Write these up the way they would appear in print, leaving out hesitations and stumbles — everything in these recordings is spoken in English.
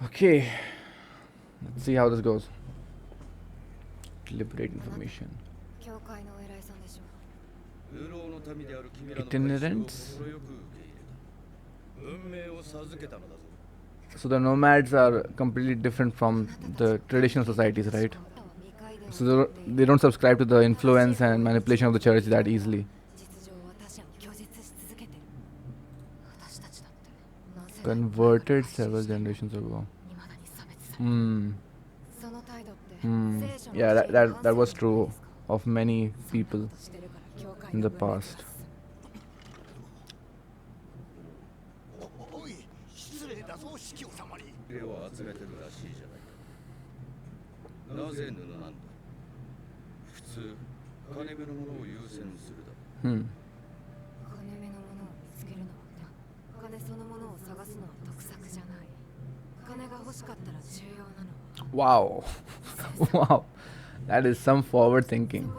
Okay, let's see how this goes. Deliberate information. 教会のお偉いさんでしょ。 Itinerants? So the nomads are completely different from the traditional societies, right? So they don't subscribe to the influence and manipulation of the church that easily. Converted several generations ago. Hmm. Yeah, that was true of many people in the past. Hmm. Wow. Wow. That is some forward thinking.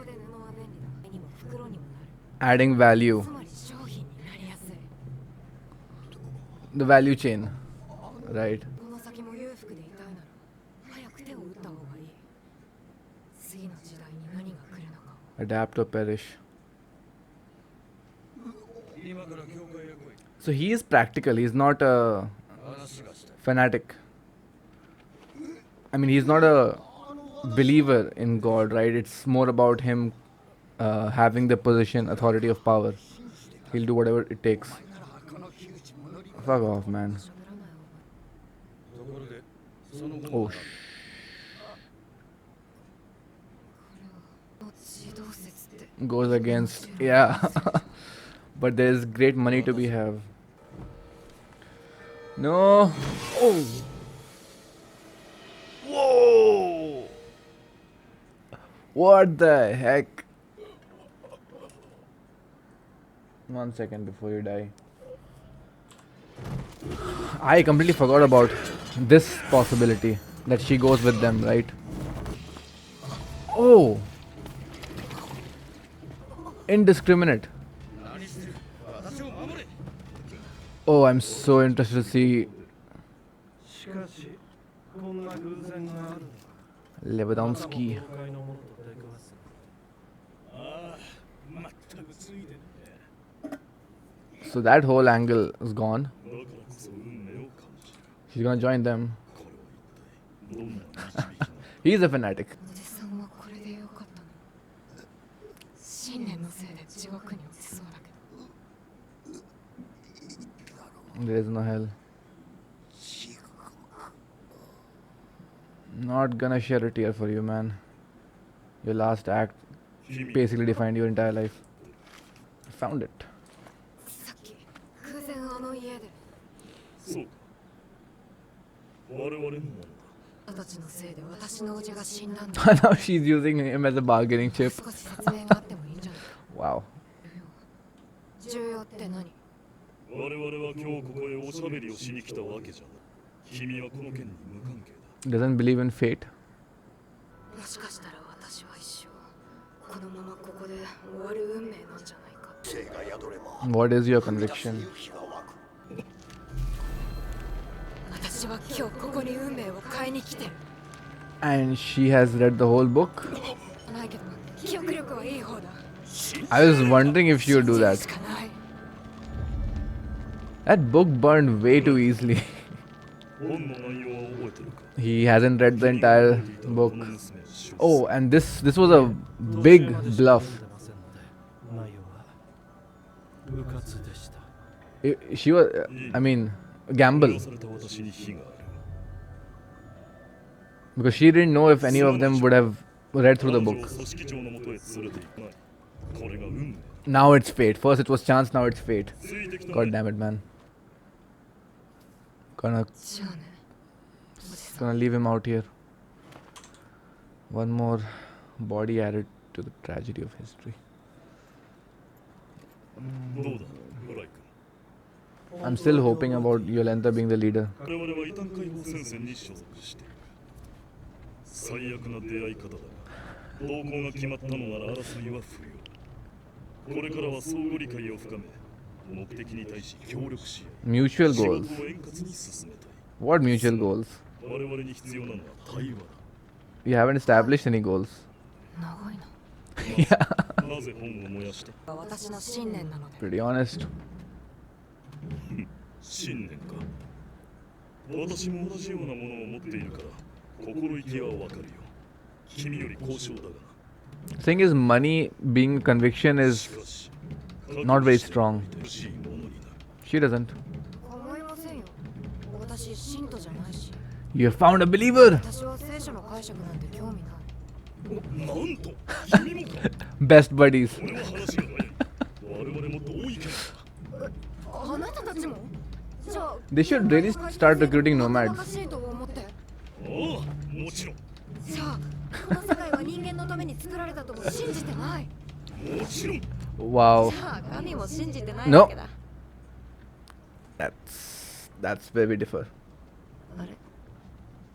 Adding value. The value chain. Right. Adapt or perish. So he is practical. He's not a fanatic. I mean, he's not a believer in God, right? It's more about him having the position, authority of power. He'll do whatever it takes. Fuck off, man. Oh, goes against, yeah. But there's great money to be have. No. Oh. Whoa. What the heck? 1 second before you die. I completely forgot about this possibility that she goes with them, right? Oh. Indiscriminate. Oh, I'm so interested to see Lewandowski. So that whole angle is gone. She's gonna join them. He's a fanatic. There is no hell. Not gonna shed a tear for you, man. Your last act basically defined your entire life. I found it. Now she's using him as a bargaining chip. Wow. Doesn't believe in fate. What is your conviction? And she has read the whole book. I was wondering if she would do that. That book burned way too easily. He hasn't read the entire book. Oh, and this was a big bluff. She was, I mean, gamble. Because she didn't know if any of them would have read through the book. Now it's fate. First it was chance, now it's fate. God damn it, man. Gonna leave him out here. One more body added to the tragedy of history. I'm still hoping about Yolanta being the leader. Mutual goals. What mutual goals? 我々に必要なのは対話 You haven't established any goals. 長いな。だ。なぜ本を燃やした？私の信念なので。 Pretty honest. 信念か。私も同じようなものを持っているから心意気はわかるよ。君より高尚だがな。 Thing is, money being conviction し is かし not very strong. 欲しいものになる。 She doesn't. 構いませんよ。私信徒じゃないし。 You have found a believer! 私は聖書の解釈なんて興味ない。なんと君もか。 Best buddies. それは話がない。我々も同意見だ。あなたたちも？じゃあ They should really start recruiting nomads. おかしいと思って。ああ、もちろん。じゃあこの世界は人間のために作られたとも信じてない。もちろん。 Wow. じゃあ神も信じてないわけだ。 That's where we differ. あれ？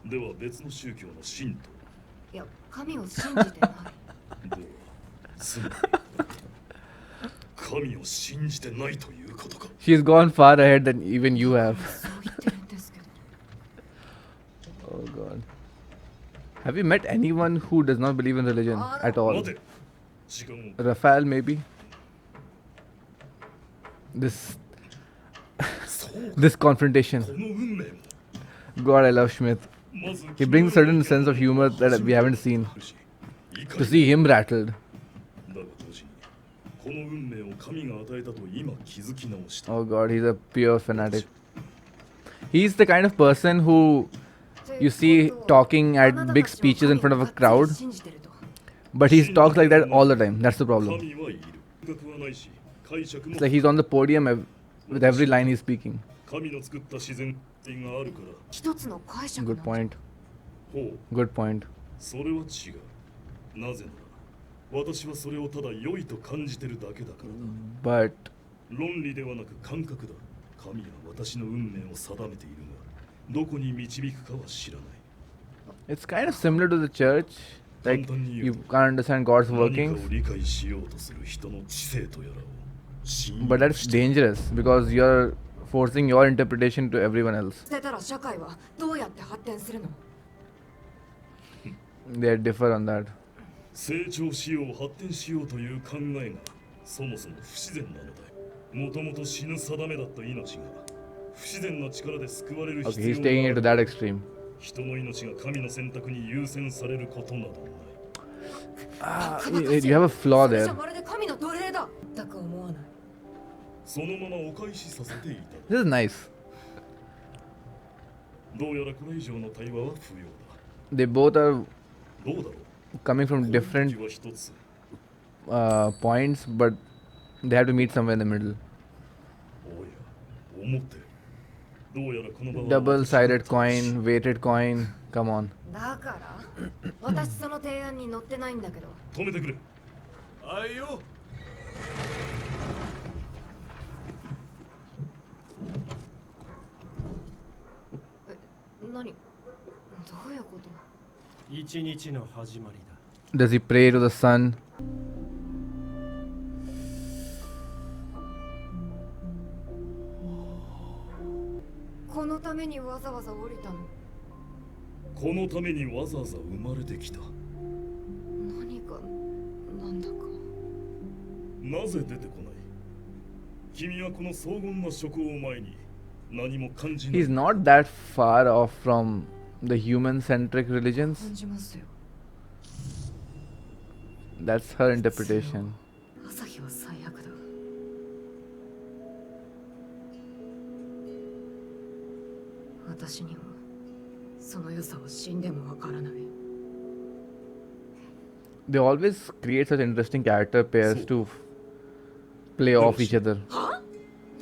では別の宗教の信徒。いや神を信じてない。ではつまり神を信じてないということか。 She's gone far ahead than even you have. そう言ってるんですけど。 Oh god. Have you met anyone who does not believe in religion at all? 待て。時間を。 Raphael, maybe? This そうか。 this confrontation. この運命も。 God, I love Schmidt. まず He brings a certain sense of humor that we haven't seen. To see him rattled. だが同時にこの運命を神が与えたと今気づき直した。 Oh god, he's a pure fanatic. He's the kind of person who you see talking at big speeches in front of a crowd, but he talks like that all the time. That's the problem. 神はいる。学はないし、解釈も It's like he's on the podium with every line he's speaking. 神の作った自然があるから。一つの解釈 Good point. ほう、 Good point. それは違う。なぜなら私はそれをただ良いと感じてるだけだからだ。 But 論理ではなく感覚だ。神は私の運命を定めているが、どこに導くかは知らない。 it's kind of similar to the church. Like you can't understand God's 何かを workings, 理解しようとする人の知性とやらを信用 but that's して dangerous because you're forcing your interpretation to everyone else. 捨てたら社会はどうやって発展するの？ They differ on that. 成長しよう発展しようという考えがそもそも不自然なのだよ。もともと死ぬ定めだった命が不自然な力で救われる Okay, 必 he's 要 taking it to がある。 that extreme. 人の命が神の選択に優先されることなどない。 You have a flaw それじ there. ゃまるで神の奴隷だ。全く思わない。そのままお返しさせていた。 This is nice. どうやらこれ以上の対話は不要だ。 They both are どうだろう。 coming from 攻 different 撃は一つ。 points, but they have to meet somewhere in the middle. おや、思ってる。どうやらこの場は Double-sided coin, weighted coin. Come on. だから私その提案に乗ってないんだけど。止めてくれ。あいよ。何？どういうこと？一日の始まりだ。 Does he pray to the sun? このためにわざわざ降りたの？このためにわざわざ生まれてきた。何かなんだか。なぜ出てこない？君はこの荘厳な諸行を前に何も感じない。 He's not that far off from the human-centric religions. 感じますよ。 That's her interpretation. 朝日は最悪だ。私にはその良さは死んでもわからない。 They always create such interesting character pairs to play off each other. は？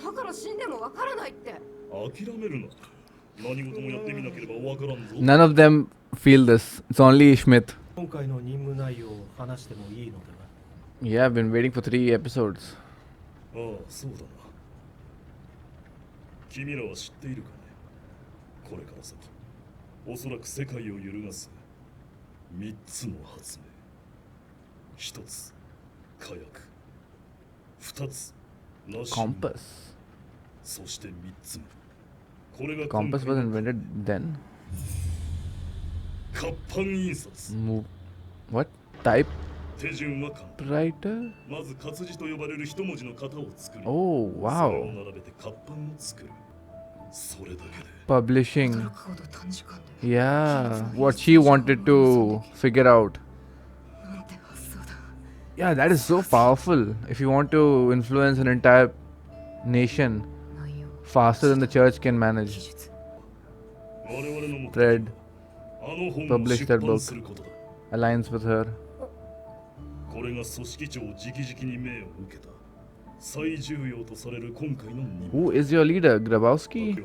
だから死んでもわからないって。諦めるな。何事もやってみなければわからんぞ。 None of them feel this. It's only Schmidt. 今回の任務内容を話してもいいのだが。 Yeah, I've been waiting for 3 episodes. ああ、そうだな。君らは知っているかね。これから先、おそらく世界を揺るがす3つの発明。1つ、火薬。2つ、羅針盤。 Compass. そして3つ目。これが Compass was invented then. 活版印刷。 What? 手順は簡単。 Typewriter? まず活字と呼ばれる一文字の型を作り、 Oh, それを wow. 並べて活版を作る。それだけで Publishing. 驚くほど短時間で Yeah, what she wanted to figure out. なんて発想だ。 Yeah, that is so powerful. If you want to influence an entire nation 内容 faster than the church can 技 manage. 術 我々の目的 Fred はあの本を published 出 that 版 book. することだ。 Alliance with her. これが組織長直々に命を受けた最重要とされる今回の任務。 Who is your leader? Grabowski?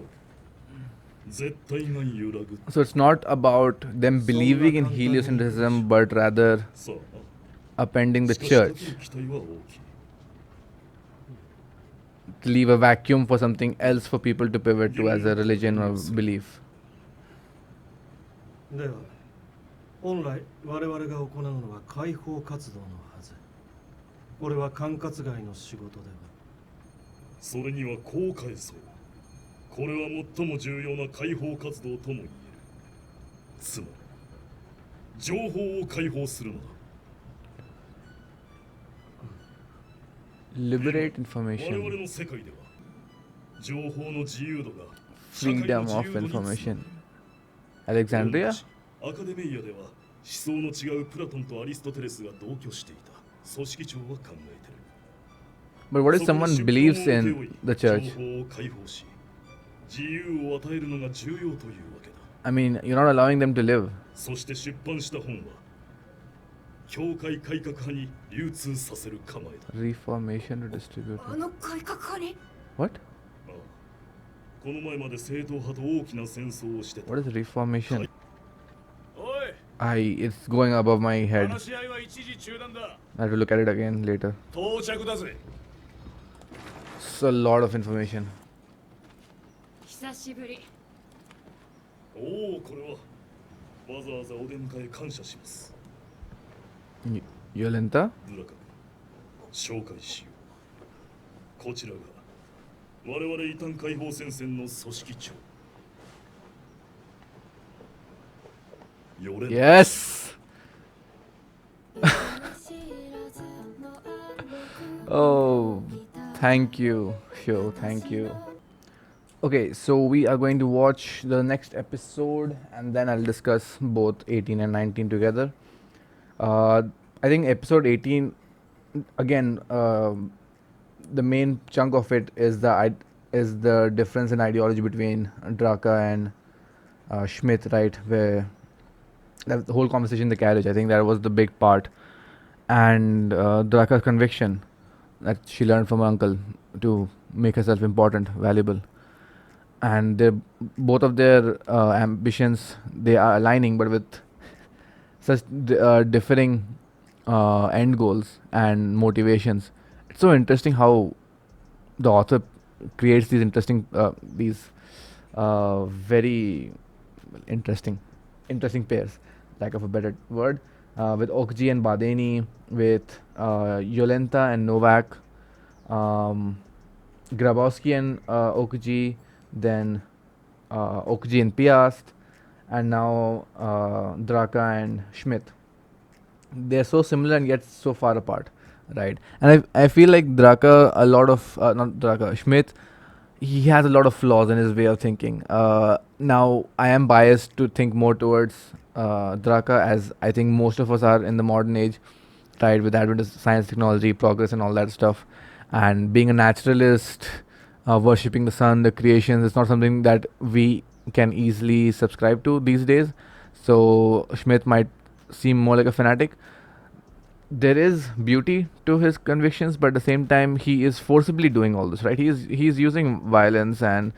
絶対が揺らぐ。 So it's not about them believing in heliocentrism, but rather さあ upending な。 the しかしかけ church る期待は大きい。 to leave a vacuum for something else for people to pivot to as a religion or belief. では本来我々が行うのは解放活動のはず。これは管轄外の仕事では。それにはこう返そう。これは最も重要な解放活動とも言える。つまり情報を解放するのだ。 Liberate 我々 information. の世界では情報の自由度が Freedom of information. Alexandria? アカデミアでは思想の違うプラトンとアリストテレスが同居していた。組織長は考えてる。 But what if someone believes in the 情 church? 報を解放し自由を与えるのが重要というわけだ。 I mean, you're not allowing them to live. そして出版した本は教会改革派に流通させる構えだ。 Reformation to distribute. あの改革派に What? ああこの前まで正統派と大きな戦争をしてた。 What is reformation? おい、 It's going above my head. 話し合いは一時中断だ。 I have to look at it again later. 到着だぜ。 It's a lot of information. 久しぶり。おお、これはわざわざお出迎え感謝します。 Yolenta? ブラカ紹介しよう。こちらが我々異端解放戦線の組織長。ヨレン Yes! Oh, thank you, Sho, thank you. Okay, so we are going to watch the next episode and then I'll discuss both 18 and 19 together. I think episode 18, again, the main chunk of it is the difference in ideology between Draka and Schmidt, right? Where the whole conversation in the carriage, I think that was the big part. And Draka's conviction that she learned from her uncle to make herself important, valuable. And both of their ambitions, they are aligning, but with such differing end goals and motivations. It's so interesting how the author creates these interesting, very interesting pairs, lack of a better word, with Okji and Badeni, with Yolenta and Novak, Grabowski and Okji, then Okji and Piast, and now Draka and Schmidt. They're so similar and yet so far apart, right? And I feel like Draka, a lot of not Draka, Schmidt, he has a lot of flaws in his way of thinking. Now I am biased to think more towards Draka, as I think most of us are in the modern age, right? With the advent of science, technology, progress, and all that stuff, and being a naturalist, worshipping the sun, the creations, it's not something that we can easily subscribe to these days. So Schmidt might seem more like a fanatic. There is beauty to his convictions, but at the same time, he is forcibly doing all this, right? He's using violence and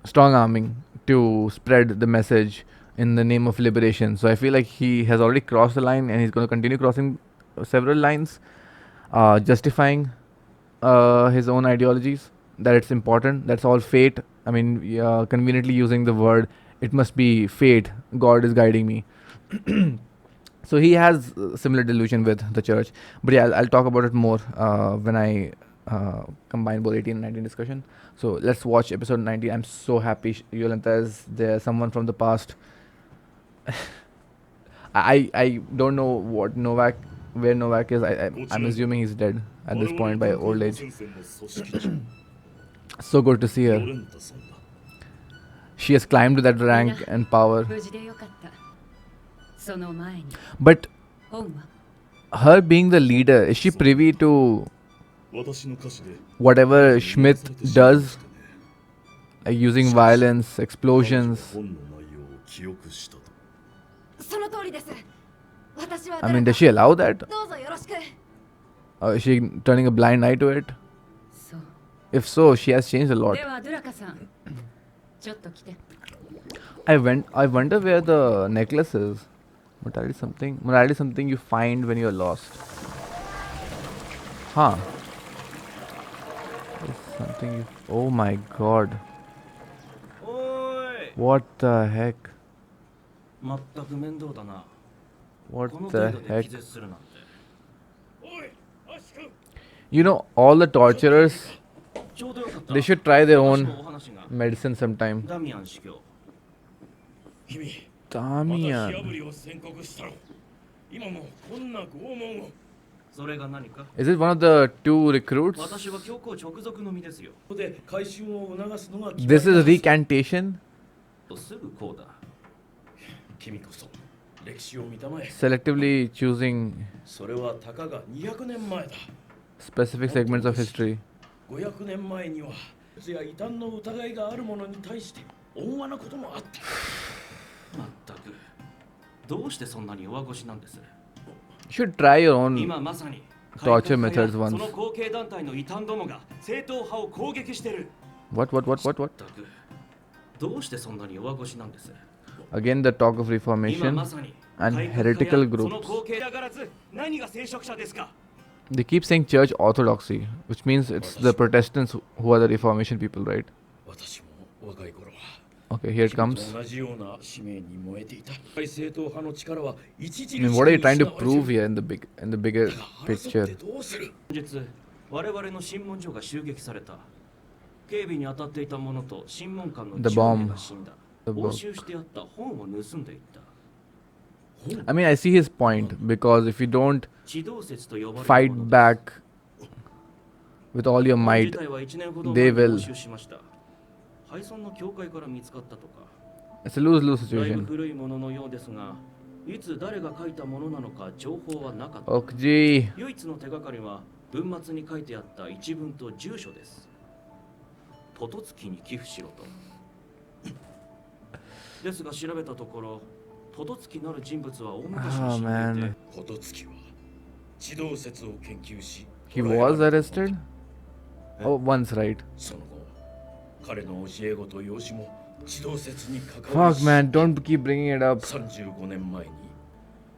strong arming to spread the message in the name of liberation. So I feel like he has already crossed the line, and he's going to continue crossing several lines, justifying his own ideologies, that it's important, that's all fate. I mean, conveniently using the word, it must be fate, God is guiding me. So he has similar delusion with the church. But yeah, I'll talk about it more when I combine both 18 and 19 discussion. So let's watch episode 19. I'm so happy Yolanta is there, someone from the past I don't know what Novak, where Novak is. I'm assuming he's dead at this point by old age. ロ So good to see her. レンタさんだ。 She has climbed to that rank and power. 無事でよかった。その前に But 本は her being the leader, is she privy to 私の歌詞で whatever Schmidt does, like using violence, explosions? 本の内容を記憶したと。その通りです。私は I mean, does she allow that? どうぞよろしく。 Or is she turning a blind eye to it? そう If so, she has changed a lot. ではドゥラカさん、ちょっと来て。 I wonder where the necklace is. Morality something you find when you're lost. Huh. It's something you. Oh my god. おーい What the heck? まったく面倒だな。 What この the 程度で heck? 気絶するなんて。おい、アシ君。 You know, all the torturers, ちょうどよかった。 they should try their 私 own のお話が medicine sometime. ダミアン司教。君、また火 Damian. 炙りを宣告したろ。今もこんな拷問を。それが何か Is it one of the two recruits? 私は教皇直属の身ですよ。ここで回収を促すのが This is recantation? すぐこうだ。君こそ歴史を見たまえ。 Selectively choosing それはたかが200年前だ。 specific segments of history. 500年前にはや異端の疑いがある者に対して温和なこともあった。まったく。どうしてそんなに弱腰なんです？ You should try your own 今まさに torture methods そ once. の後継団体の異端どもが正統派を攻撃してる。 What? まったく。どうしてそんなに弱腰なんです？ Again, the talk of 今 reformation まさに and 改革派 heretical やその groups. 後継だからず何が聖職者ですか？ They keep saying church orthodoxy, which means it's the Protestants who are the Reformation people, right? 私も若い頃は Okay, here it 君 comes. と同じような使命に燃えていた。正統派の力は著し I く mean, what are you trying to 失われてい prove る。 here in the bigger だが争 picture? ってどうする？本日我々の審問所が襲撃された。警備に当たっていた者と審問官の The 10 bomb. 名が死んだ。 The 押 bomb. 収してあった本を盗んでいった I mean, I see his point because if you don't 地動説と呼ばれる fight ものです。 back with all your 本 might, 自体は1年ほど they 前に will. 押収しました。廃村の教会から見つかったとか。 It's a lose-lose だいぶ situation. 古いもののようですが、いつ誰が書いたものなのか情報はなかった。 Okji. 唯一の手がかりは文末に書いてあった一文と住所です。ポトツキに寄付しろと。ですが調べたところ、ポトツキなる人物は大昔に Oh 死んでい man. て、ホトツキは地動説を研究し、 He was arrested? Oh, once, right? その後、彼の教え子と養子も地動説に関わり Fuck, man, don't keep bringing it up. 35年前に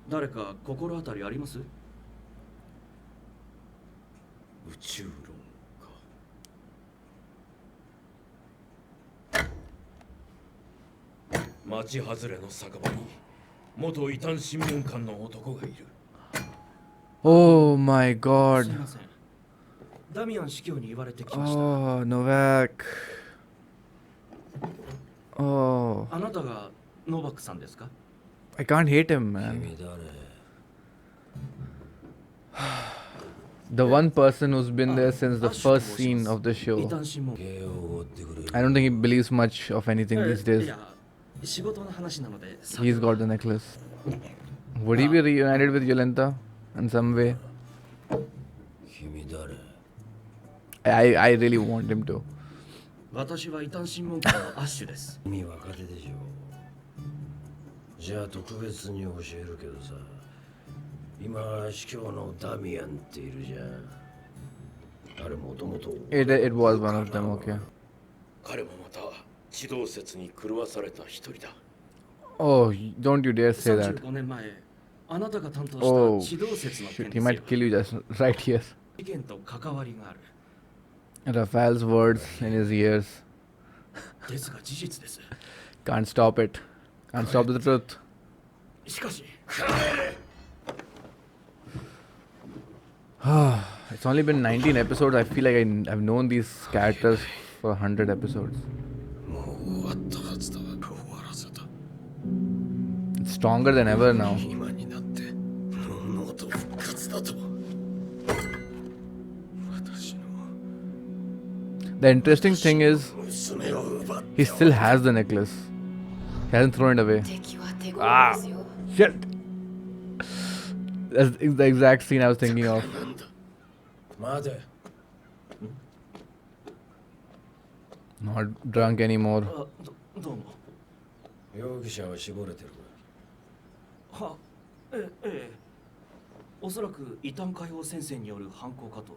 誰か心当たりあります？宇宙論か。町外れの酒場に元異端審問官の男がいる。 Oh my すい god. ません。ダミアン司教に言われてきました。 Oh, Novak. Oh, あなたがノバクさんですか？ I can't hate him, man. The one person who's been there since the first scene of the 異 show. 端審問。 I don't think he believes much of anything these い days. や、仕事の話なので。 He's got the necklace. Would he be reunited with Yolenta in some way? I really want him to. 私は異端審問官のアッシュです。君若手でしょ。じゃあ特別に教えるけどさ、今司教のダミアンっているじゃん。あれもともと It was one of them, okay. 彼もまた地動説に狂わされた一人だ。 Oh, don't you dare say that. 35年前、あなたが担当 Oh, した地動説の shit, 件 he です might よ。 kill you just right here. 事件と関わりがある。 Raphael's words in his ears. ですが事実です。 Can't stop it. Can't stop the truth. しかし、 It's only been 19 episodes. I feel like I've known these characters for 100 episodes. もう終わったはずだ。終わらせた。It's stronger than ever now. 今になってのうのうと復活だと。私の The interesting thing is, 娘を奪って he still has the necklace. He hasn't thrown it away. 敵は手強いですよ。 Shit! That's the exact scene I was thinking of. なんだ。待て。 Not drunk anymore. どうも。容疑者は絞れてるは、ええ。おそらく異端解放戦線による犯行かと。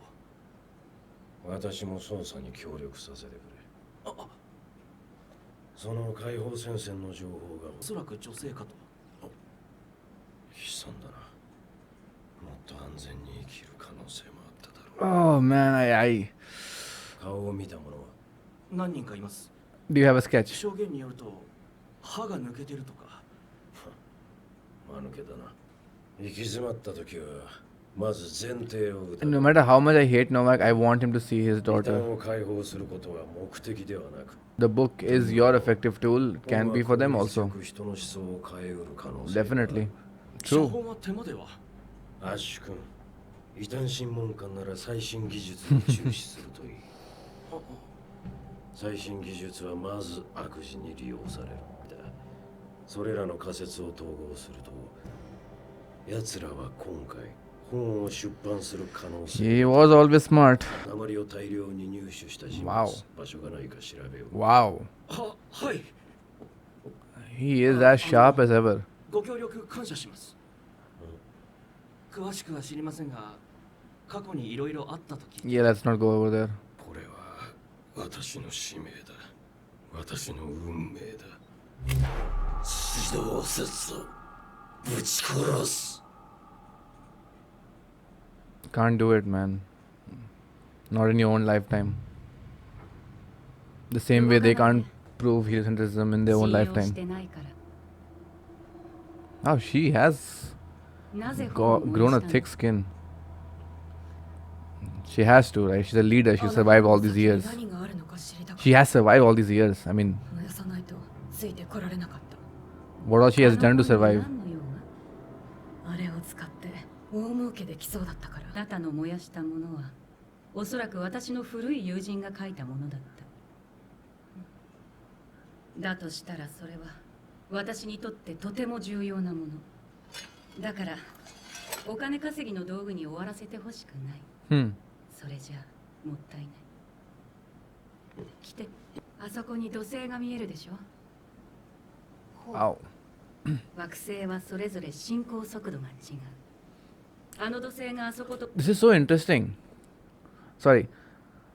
が。私も捜査に協力させてくれ。その解放戦線の情報がおそらく女性かと。悲惨だな。もっと安全に生きる可能性もあっただろう。 Oh man, I. 顔を見た者は。何人かいます。 Do you have a sketch? 証言によると歯が抜けてるとか。間抜けだな。行き詰まった時はまず前提を打た No matter how much I hate Novak, I want him to see his 異端 daughter. を解放することは目的ではなく。 The book is your effective tool. Can be for them also. 人の思想を変えうる可能性。 Definitely. 写 True. 本は手間では。アッシュ君、異端審問官なら最新技術に注視するといい。最新技術はまず悪事に利用されるんだ。それらの仮説を統合すると、奴らは今回本を出版する可能性。 He was always smart. 鉛を大量に入手した人物、 Wow. 場所がないか調べよう。 Wow. はい。 He is as sharp as ever. ご協力感謝します。詳しくは知りませんが、過去にいろいろあったと聞いて。 Yeah, let's not go over there. これは私の使命だ。私の運命だ。指導説をぶち殺す。 Can't do it, man. Not in your own lifetime. The same way they can't prove heliocentrism in their own 信用し lifetime. てないから Oh, she has なぜ本を燃や grown a したの thick skin. She has to, right? She's a leader. She survived all these years. 何があるのか知りたかった She has survived all these years. I mean, 燃やさないとついてこられなかった what all she has done to survive. 何の用があれを使って大儲けできそうだったからダタの燃やしたものはおそらく私の古い友人が書いたものだっただとしたらそれは私にとってとても重要なものだからお金稼ぎの道具に終わらせてほしくない Hmm. それじゃもったいない来てあそこに土星が見えるでしょ Wow. 惑星はそれぞれ進行速度が違うあの土星があそこと This is so interesting. Sorry.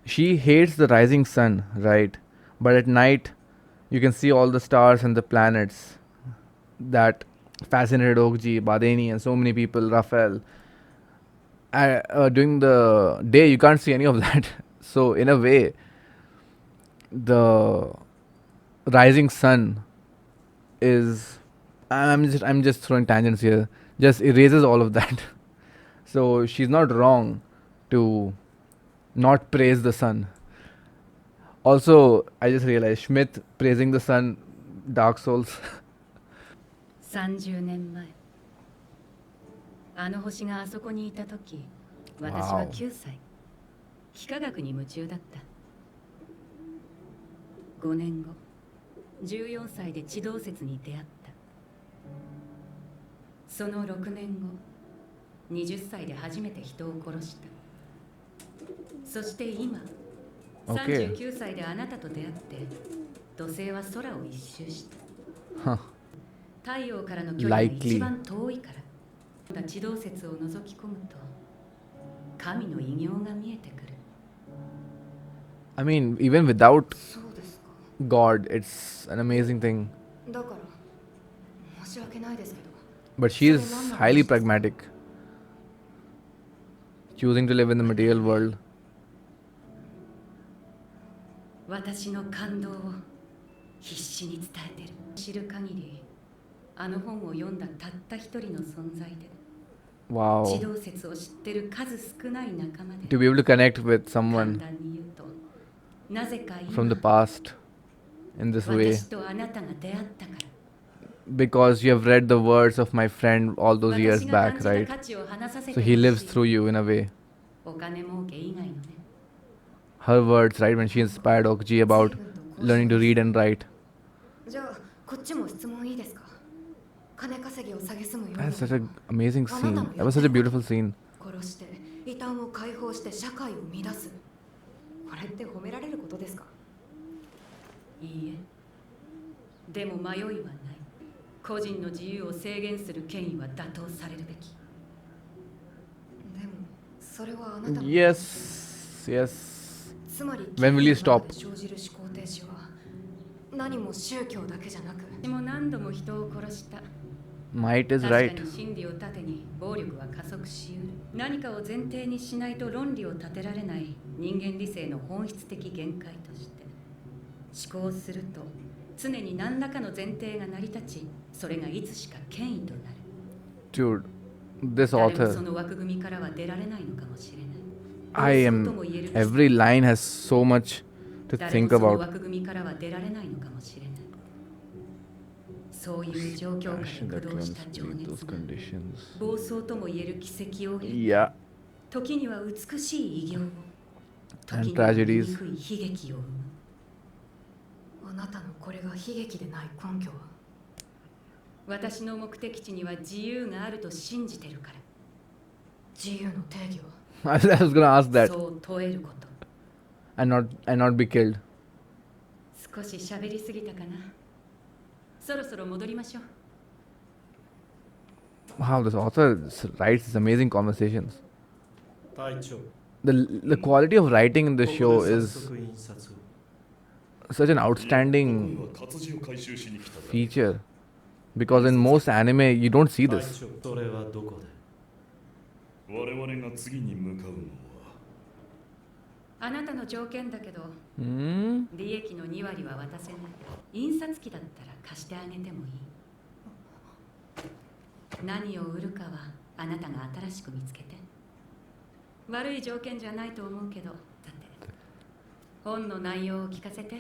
She hates the rising sun, right? But at night, you can see all the stars and the planets that fascinated Okji, Badeni, and so many people, Raphael. During the day, you can't see any of that. So, in a way, the rising sun is. I'm just throwing tangents here. Just erases all of that. So she's not wrong to not praise the sun. Also, I just realized Schmidt praising the sun, Dark Souls. 30年前あの星があそこにいた時私は Wow. 9歳幾何学に夢中だった5年後14歳で地動説に出会ったその6年後20歳で初めて人を殺したそして今 Okay. 39歳であなたと出会って土星は空を一周した Huh. 太陽からの距離が Likely. 一番遠いから地動説を覗き込むと神の偉業が見えてくる I mean, even without そうですか God, it's an amazing thing. だから申し訳ないですけど But she is highly pragmatic, choosing to live in the material world. 私の感動を必死に伝えてる知る限りあの本を読んだたった一人の存在で地 Wow. 動説を知ってる数少ない仲間で To be able to connect with 簡 someone 単に言うとなぜか from 今 the past in this way. 私とあなたが出会ったから because you have read the words of my friend all those years 私が back, 感じた right? 価値を話させ So て he ほ lives しい through you in a way. お金儲け以外のね Her words, right, when she inspired Okji about learning to read and write. じゃあこっちも質問いいですか。金稼ぎを蔑むよう That's に such an amazing scene. あなたの That was such a beautiful scene. 殺して異端を解放して社会を乱す。これって褒められることですか。いいえでも迷いはない個人の自由を制限する権威は打倒されるべきでもそれはあなたの Yes, yes. つまり When will you stop? 生じる思考停止は何も宗教だけじゃなく私も何度も人を殺した Might is 確か right. に真理を盾に暴力は加速しうる何かを前提にしないと論理を立てられない人間理性の本質的限界として思考すると常に何らかの前提が成り立ちそれがいつしか権威となる Dude, this 誰もそ author, の枠組みからは出られないのかもしれない I 暴走と am. も言える Every line has so much to 誰 think もその about. 枠組みからは出られないのかもしれないそういう状況下で Passion 駆 that 動 runs した情 beneath those 熱が conditions. 暴走とも言える奇跡を経て Yeah, 時には美しい偉業を And 時には tragedies. 醜い悲劇を生むあなたのこれが悲劇でない根拠は私の目的地には自由があると信じてるから自由の定義は I was gonna ask that そう問えること and not be killed. 少し喋りすぎたかなそろそろ戻りましょう Wow, this author writes these amazing conversations. 隊長 The quality of writing in this こ show こで早 is 速印刷を such an ここ outstanding には活字を回収しに来ただ feature because in most anime you don't see 隊 this. 長それはどこで我々が次に向かうのはあなたの条件だけど Hmm? 利益の2割は渡せない印刷機だったら貸してあげてもいい何を売るかはあなたが新しく見つけて悪い条件じゃないと思うけどだって本の内容を聞かせて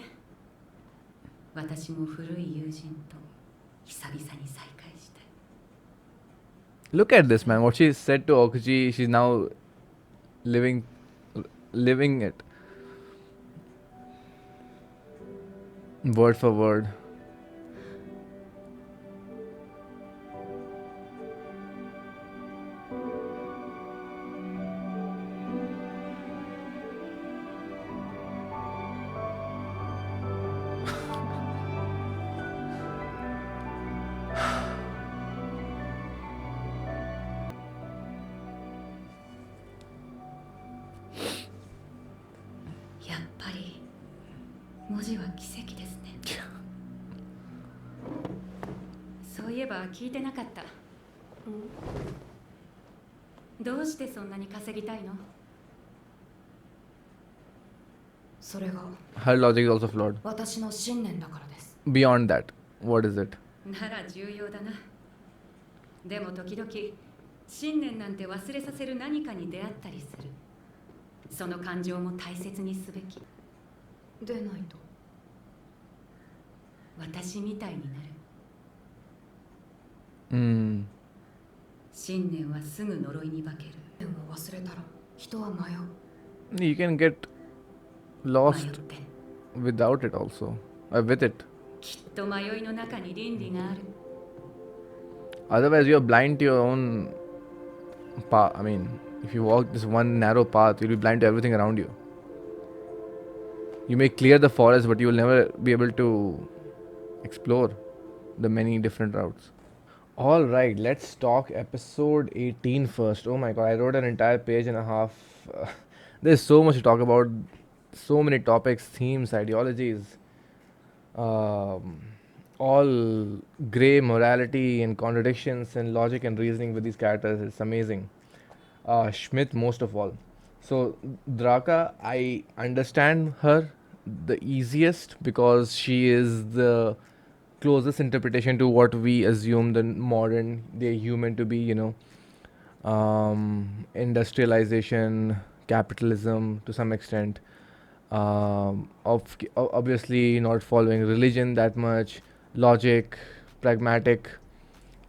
私も古い友人と久々に再会したい Look at this, man. What she said to Okuji, she's now living it word for word.やっぱり文字は奇跡ですねそういえば聞いてなかったどうしてそんなに稼ぎたいのそれが Her logic is also flawed. 私の信念だからです Beyond that, what is it? なら重要だなでも時々信念なんて忘れさせる何かに出会ったりするその感情も大切にすべきでないと私みたいになる Mm. 信念はすぐ呪いに化けるでも忘れたら人は迷う You can get 迷 lost って without it also. With it. きっと迷いの中に倫理がある Otherwise, you're blind to your own path. I mean, if you walk this one narrow path, you'll be blind to everything around you. You may clear the forest, but you will never be able to explore the many different routes. Alright, let's talk episode 18 first. Oh my god, I wrote an entire page and a half. There's so much to talk about. So many topics, themes, ideologies. All grey morality and contradictions and logic and reasoning with these characters. It's amazing. Schmidt, most of all. So, Draka, I understand her the easiest because she is the closest interpretation to what we assume the modern day human to be, industrialization, capitalism to some extent. Obviously, not following religion that much, logic, pragmatic,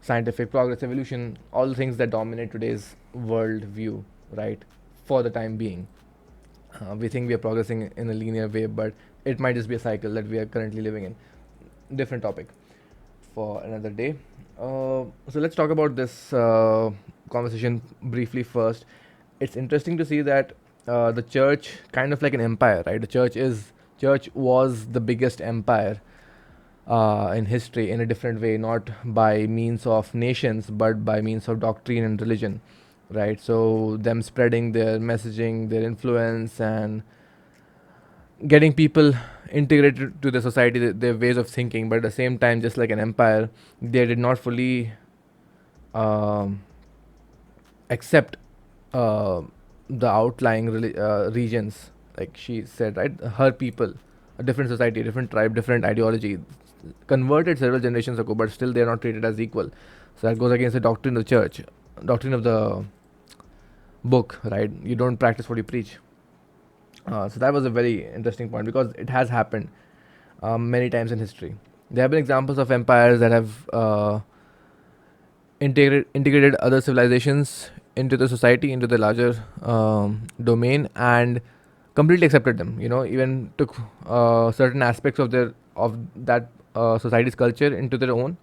scientific progress, evolution, all the things that dominate today's world view, right? For the time being, we think we are progressing in a linear way, but it might just be a cycle that we are currently living in. Different topic for another day. So let's talk about this conversation briefly first. It's interesting to see that the church, kind of like an empire, right? Church was the biggest empire in history in a different way, not by means of nations, but by means of doctrine and religion, right? So them spreading their messaging, their influence, and getting people integrated to the society, their ways of thinking. But at the same time, just like an empire, they did not fully um, accept uh, the outlying regions, like she said, right? Her people, a different society, a different tribe, different ideology, converted several generations ago, but still they are not treated as equal. So that goes against the doctrine of the church, doctrine of the book, right? You don't practice what you preach. So that was a very interesting point because it has happened many times in history. There have been examples of empires that have integrated other civilizations into the society, into the larger domain, and completely accepted them. Even took certain aspects of that society's culture into their own.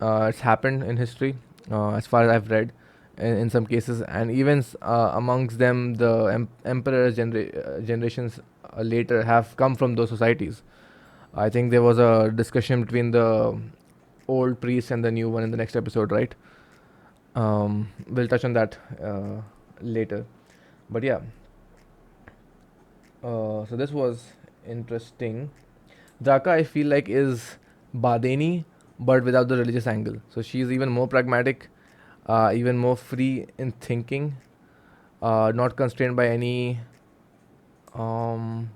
It's happened in history, as far as I've read, in some cases, and even amongst them, the emperors generations later have come from those societies. I think there was a discussion between the old priest and the new one in the next episode, right? We'll touch on that later. But yeah, so this was interesting. Draka, I feel like, is Badeni, but without the religious angle. So she's even more pragmatic, even more free in thinking, not constrained by any um,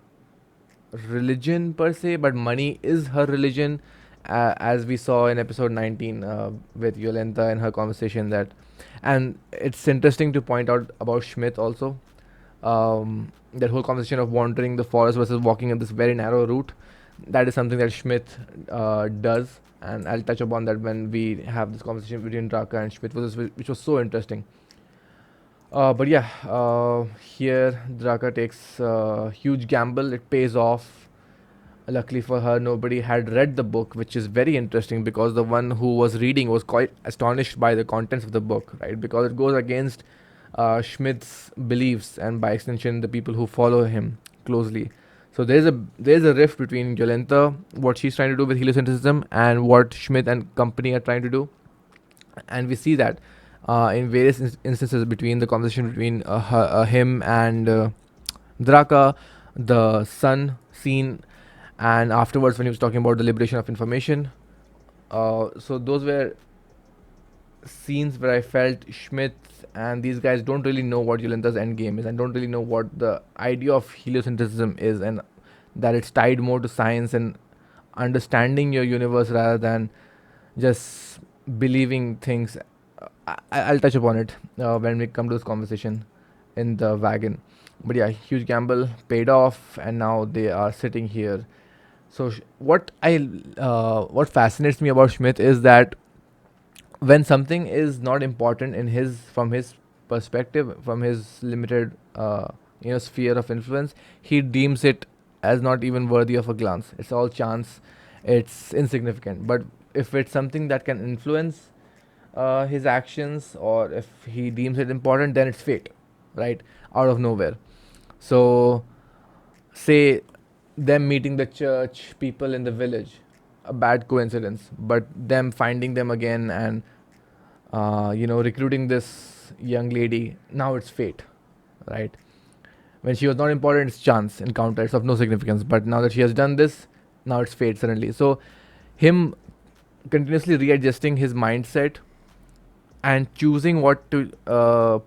religion per se, but money is her religion, as we saw in episode 19 with Yolenta in her conversation. And it's interesting to point out about Schmidt also. That whole conversation of wandering the forest versus walking in this very narrow route, that is something that Schmidt does, and I'll touch upon that when we have this conversation between Draka and Schmidt, which was so interesting. But yeah, here Draka takes a huge gamble. It pays off. Luckily for her, nobody had read the book, which is very interesting because the one who was reading was quite astonished by the contents of the book, right? Because it goes against Schmidt's beliefs and by extension the people who follow him closely. So there's a rift between Yolenta, what she's trying to do with heliocentrism, and what Schmidt and company are trying to do, and we see that in various instances between the conversation between him and Draka, the sun scene, and afterwards when he was talking about the liberation of information. So those were scenes where I felt Schmidt and these guys don't really know what Yolenta's end game is and don't really know what the idea of heliocentrism is, and that it's tied more to science and understanding your universe rather than just believing things. I'll touch upon it when we come to this conversation in the wagon. But yeah, huge gamble paid off, and now they are sitting here. So what fascinates me about Schmidt is that when something is not important from his perspective, from his limited sphere of influence, he deems it as not even worthy of a glance. It's all chance. It's insignificant. But if it's something that can influence his actions, or if he deems it important, then it's fate, right? Out of nowhere. So say them meeting the church people in the village, a bad coincidence, but them finding them again and recruiting this young lady, now it's fate, right? When she was not important, it's chance encounter, it's of no significance, but now that she has done this, now it's fate suddenly. So him continuously readjusting his mindset and choosing what to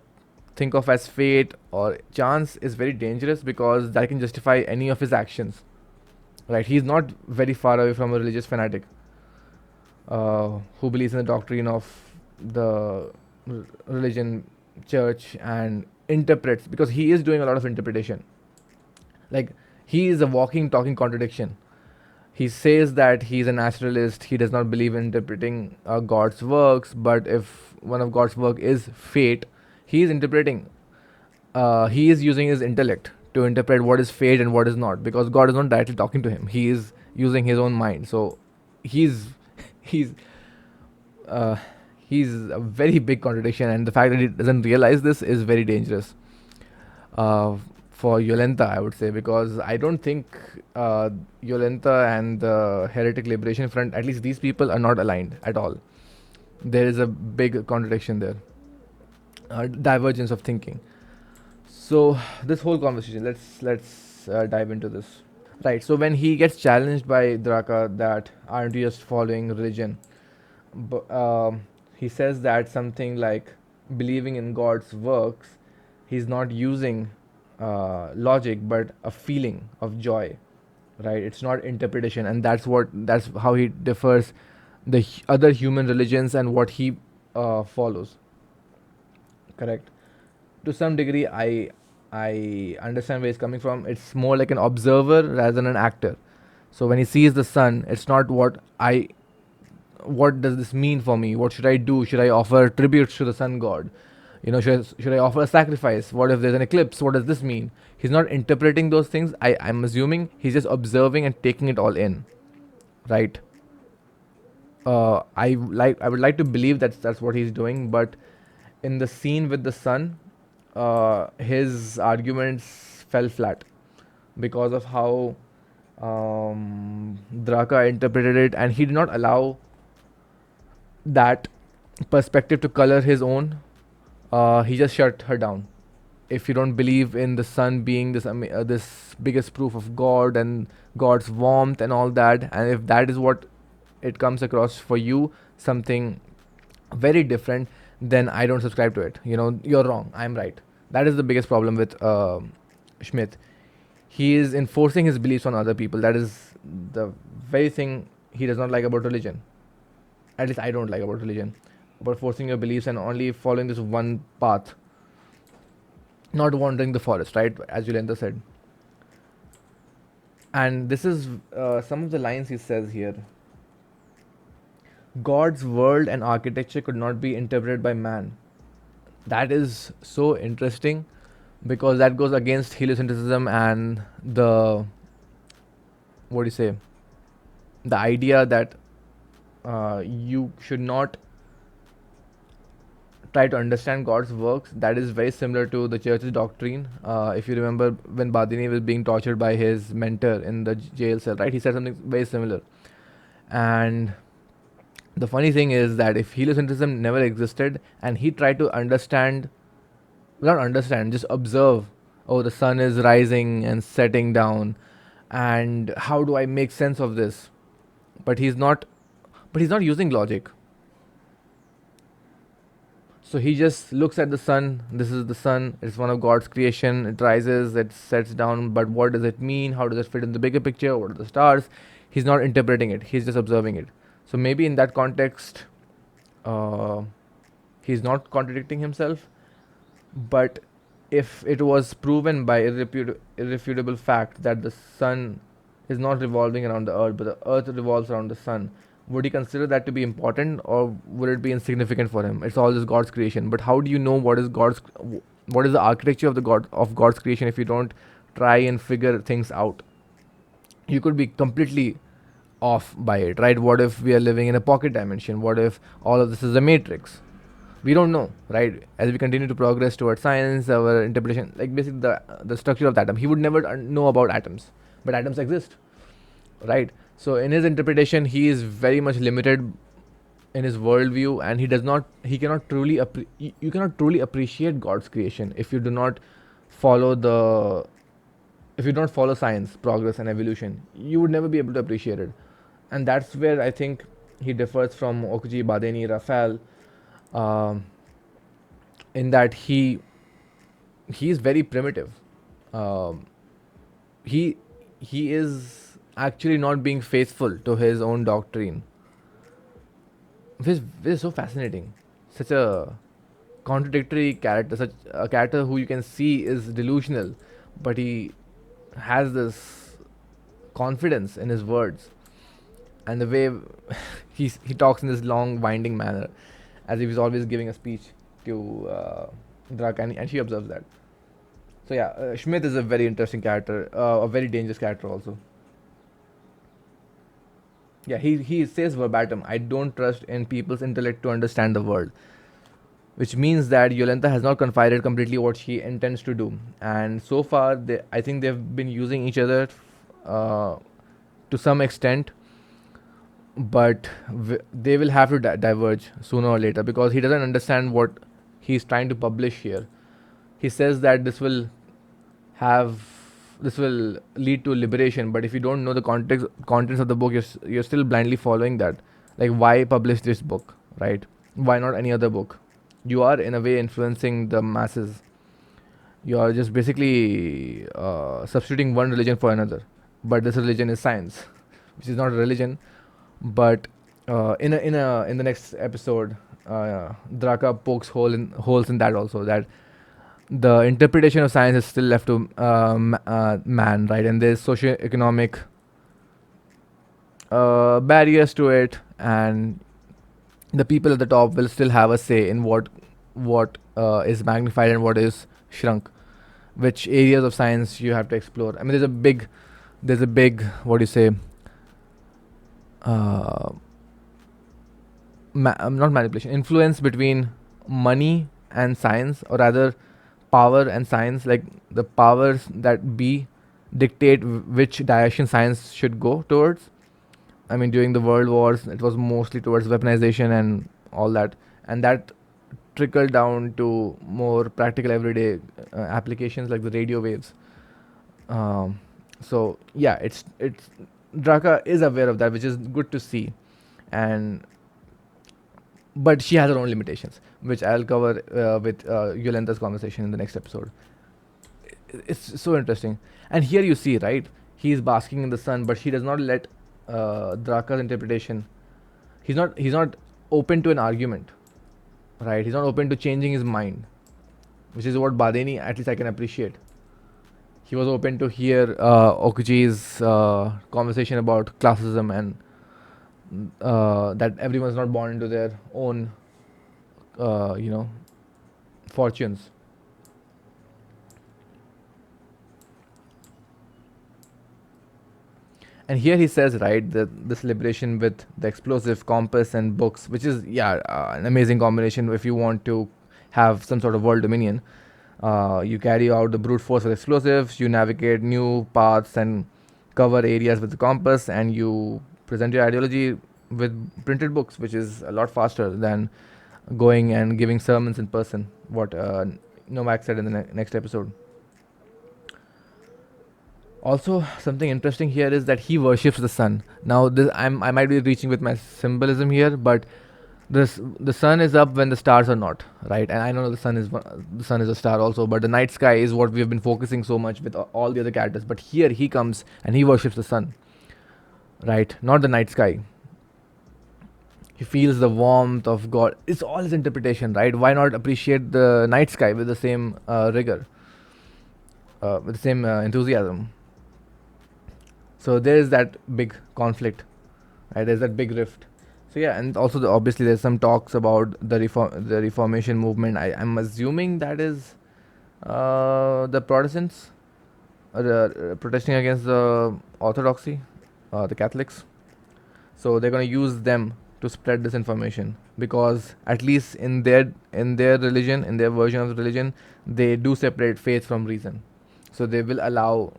think of as fate or chance is very dangerous, because that can justify any of his actions, right? He's not very far away from a religious fanatic who believes in the doctrine of the religion, church, and interprets, because he is doing a lot of interpretation. Like, he is a walking talking contradiction. He says that he's a naturalist. He does not believe in interpreting God's works. But if one of God's work is fate, he is interpreting. He is using his intellect to interpret what is fate and what is not, because God is not directly talking to him. He is using his own mind. So he's he's uh, he's a very big contradiction, and the fact that he doesn't realize this is very dangerous uh, for Yolenta, I would say, because I don't think Yolenta and the Heretic Liberation Front, at least these people, are not aligned at all. There is a big contradiction there, divergence of thinking. So this whole conversation, let's dive into this. Right. So when he gets challenged by Draka that aren't you just following religion, he says that something like believing in God's works, he's not using logic but a feeling of joy, right? It's not interpretation, and that's how he differs the other human religions and what he follows. Correct. To some degree, I understand where he's coming from. It's more like an observer rather than an actor. So when he sees the sun, it's not what does this mean for me? What should I do? Should I offer tributes to the sun god? Should I offer a sacrifice? What if there's an eclipse? What does this mean? He's not interpreting those things. I'm assuming he's just observing and taking it all in, right? I would like to believe that's what he's doing, but in the scene with the sun, his arguments fell flat because of how Draka interpreted it, and he did not allow that perspective to color his own. He just shut her down. If you don't believe in the sun being this biggest proof of God and God's warmth and all that, and if that is what it comes across for you, something very different, then I don't subscribe to it. You're wrong. I'm right. That is the biggest problem with Schmidt. He is enforcing his beliefs on other people. That is the very thing he does not like about religion. At least I don't like about religion. About forcing your beliefs and only following this one path. Not wandering the forest, right? As Yulenda said. And this is some of the lines he says here. God's world and architecture could not be interpreted by man. That is so interesting because that goes against heliocentrism and the, what do you say, the idea that you should not try to understand God's works. That is very similar to the church's doctrine. If you remember when Badini was being tortured by his mentor in the jail cell, right? He said something very similar. And the funny thing is that if heliocentrism never existed and he tried to understand, not understand, just observe, oh, the sun is rising and setting down, and how do I make sense of this? But he's not using logic. So he just looks at the sun. This is the sun. It's one of God's creation. It rises, it sets down. But what does it mean? How does it fit in the bigger picture? What are the stars? He's not interpreting it. He's just observing it. So maybe in that context, he's not contradicting himself. But if it was proven by irrefutable fact that the sun is not revolving around the earth, but the earth revolves around the sun, would he consider that to be important, or would it be insignificant for him? It's all just God's creation. But how do you know what is the architecture of God's creation if you don't try and figure things out? You could be completely off by it, right? What if we are living in a pocket dimension? What if all of this is a matrix? We don't know, right? As we continue to progress towards science, our interpretation, like basically the structure of the atom, he would never know about atoms, but atoms exist, right? So in his interpretation, he is very much limited in his worldview, and you cannot truly appreciate God's creation if you do not follow science, progress, and evolution. You would never be able to appreciate it, and that's where I think he differs from Okuji, Badeni, Raphael, in that he is very primitive. He is actually not being faithful to his own doctrine, which is so fascinating. Such a contradictory character, such a character who you can see is delusional, but he has this confidence in his words. and the way he talks in this long, winding manner, as if he's always giving a speech to Drak, and she observes that. So yeah, Schmidt is a very interesting character, a very dangerous character also. Yeah, he says verbatim, "I don't trust in people's intellect to understand the world," which means that Yolenta has not confided completely what she intends to do. And so far, I think they've been using each other uh, to some extent, but they will have to diverge sooner or later because he doesn't understand what he's trying to publish here. He says that have this will lead to liberation, but if you don't know the contents of the book, you're still blindly following that. Like, why publish this book, right? Why not any other book? You are in a way influencing the masses. You are just basically substituting one religion for another, but this religion is science, which is not a religion. But in the next episode, Draka pokes holes in that also, that the interpretation of science is still left to man, right? And there's socio-economic barriers to it, and the people at the top will still have a say in what is magnified and what is shrunk, which areas of science you have to explore. I mean, there's a big, what do you say, uh, not manipulation, influence between money and science, or rather power and science. Like, the powers that be dictate which direction science should go towards. I mean, during the world wars, it was mostly towards weaponization and all that, and that trickled down to more practical everyday applications like the radio waves. Um, so yeah, it's Draka is aware of that, which is good to see, and but she has her own limitations, which I'll cover with Yolenta's conversation in the next episode. It's so interesting, and here you see, right? He's basking in the sun, but she does not let Draka's interpretation. He's not open to an argument, right? He's not open to changing his mind, which is what Badeni, at least I can appreciate. He was open to hear Okuji's conversation about classism and that everyone's not born into their own, you know, fortunes. And here he says, right, that this liberation with the explosive compass and books, which is, yeah, an amazing combination if you want to have some sort of world dominion. You carry out the brute force with explosives, you navigate new paths and cover areas with the compass, and you present your ideology with printed books, which is a lot faster than going and giving sermons in person, what Novak said in the next episode. Also, something interesting here is that he worships the sun. Now, I might be reaching with my symbolism here, but the sun is up when the stars are not, right? And I know the sun is a star also, but the night sky is what we have been focusing so much with all the other characters. But here he comes and he worships the sun, right? Not the night sky. He feels the warmth of God. It's all his interpretation, right? Why not appreciate the night sky with the same rigor, with the same enthusiasm? So there is that big conflict, right? There's that big rift. So yeah, and also obviously there's some talks about the Reformation movement. I'm assuming that is the Protestants, protesting against the Orthodoxy, the Catholics. So they're going to use them to spread this information, because at least in their religion, in their version of the religion, they do separate faith from reason. So they will allow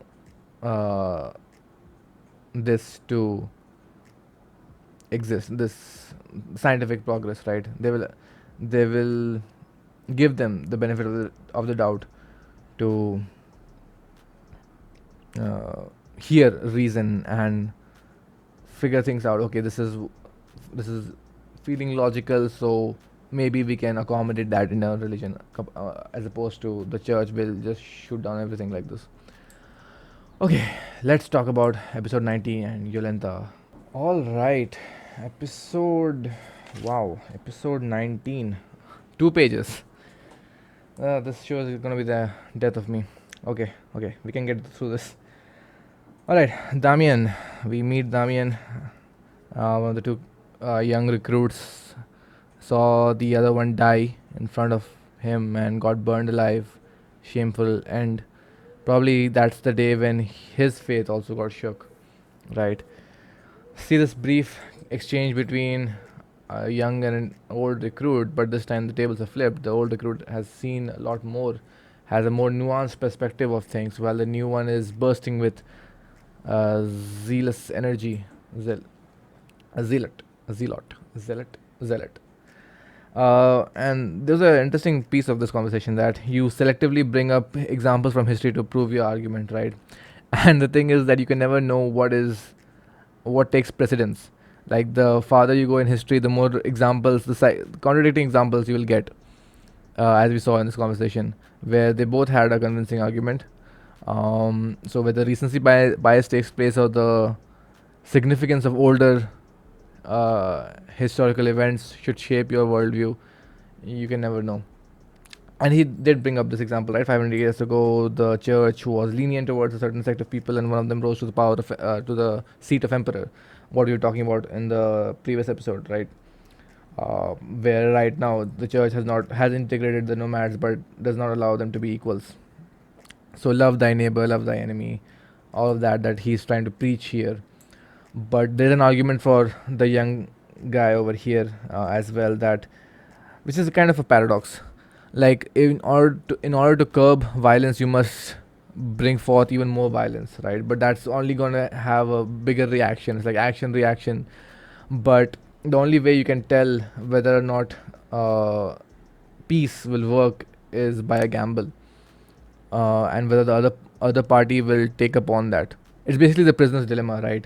this to exist, this scientific progress, right? They will give them the benefit of the doubt to hear reason and figure things out. Okay, this is feeling logical, so maybe we can accommodate that in our religion, as opposed to the church will just shoot down everything like this. Okay, let's talk about episode 19 and Yolenta. All right, episode 19, 2 pages. This show is gonna be the death of me. Okay, we can get through this. All right, Damien. We meet Damien. One of the two young recruits saw the other one die in front of him and got burned alive. Shameful end. Probably that's the day when his faith also got shook, right? See this brief exchange between a young and an old recruit, but this time the tables are flipped. The old recruit has seen a lot more, has a more nuanced perspective of things, while the new one is bursting with zealous energy. A zealot, zealot. And there's an interesting piece of this conversation that you selectively bring up examples from history to prove your argument, right? And the thing is that you can never know what takes precedence. Like the farther you go in history, the more examples, contradicting examples you will get, as we saw in this conversation, where they both had a convincing argument. So whether recency bias takes place or the significance of older historical events should shape your worldview, you can never know. And he did bring up this example, right? 500 years ago, the church was lenient towards a certain sect of people, and one of them rose to the power of, to the seat of emperor. What we were talking about in the previous episode, right? Where right now the church has integrated the nomads, but does not allow them to be equals. So love thy neighbor, love thy enemy, all of that he's trying to preach here. But there's an argument for the young guy over here as well, that which is a kind of a paradox. Like in order to curb violence, you must bring forth even more violence, right? But that's only gonna have a bigger reaction. It's like action reaction. But the only way you can tell whether or not peace will work is by a gamble, and whether the other party will take upon that. It's basically the prisoner's dilemma, right?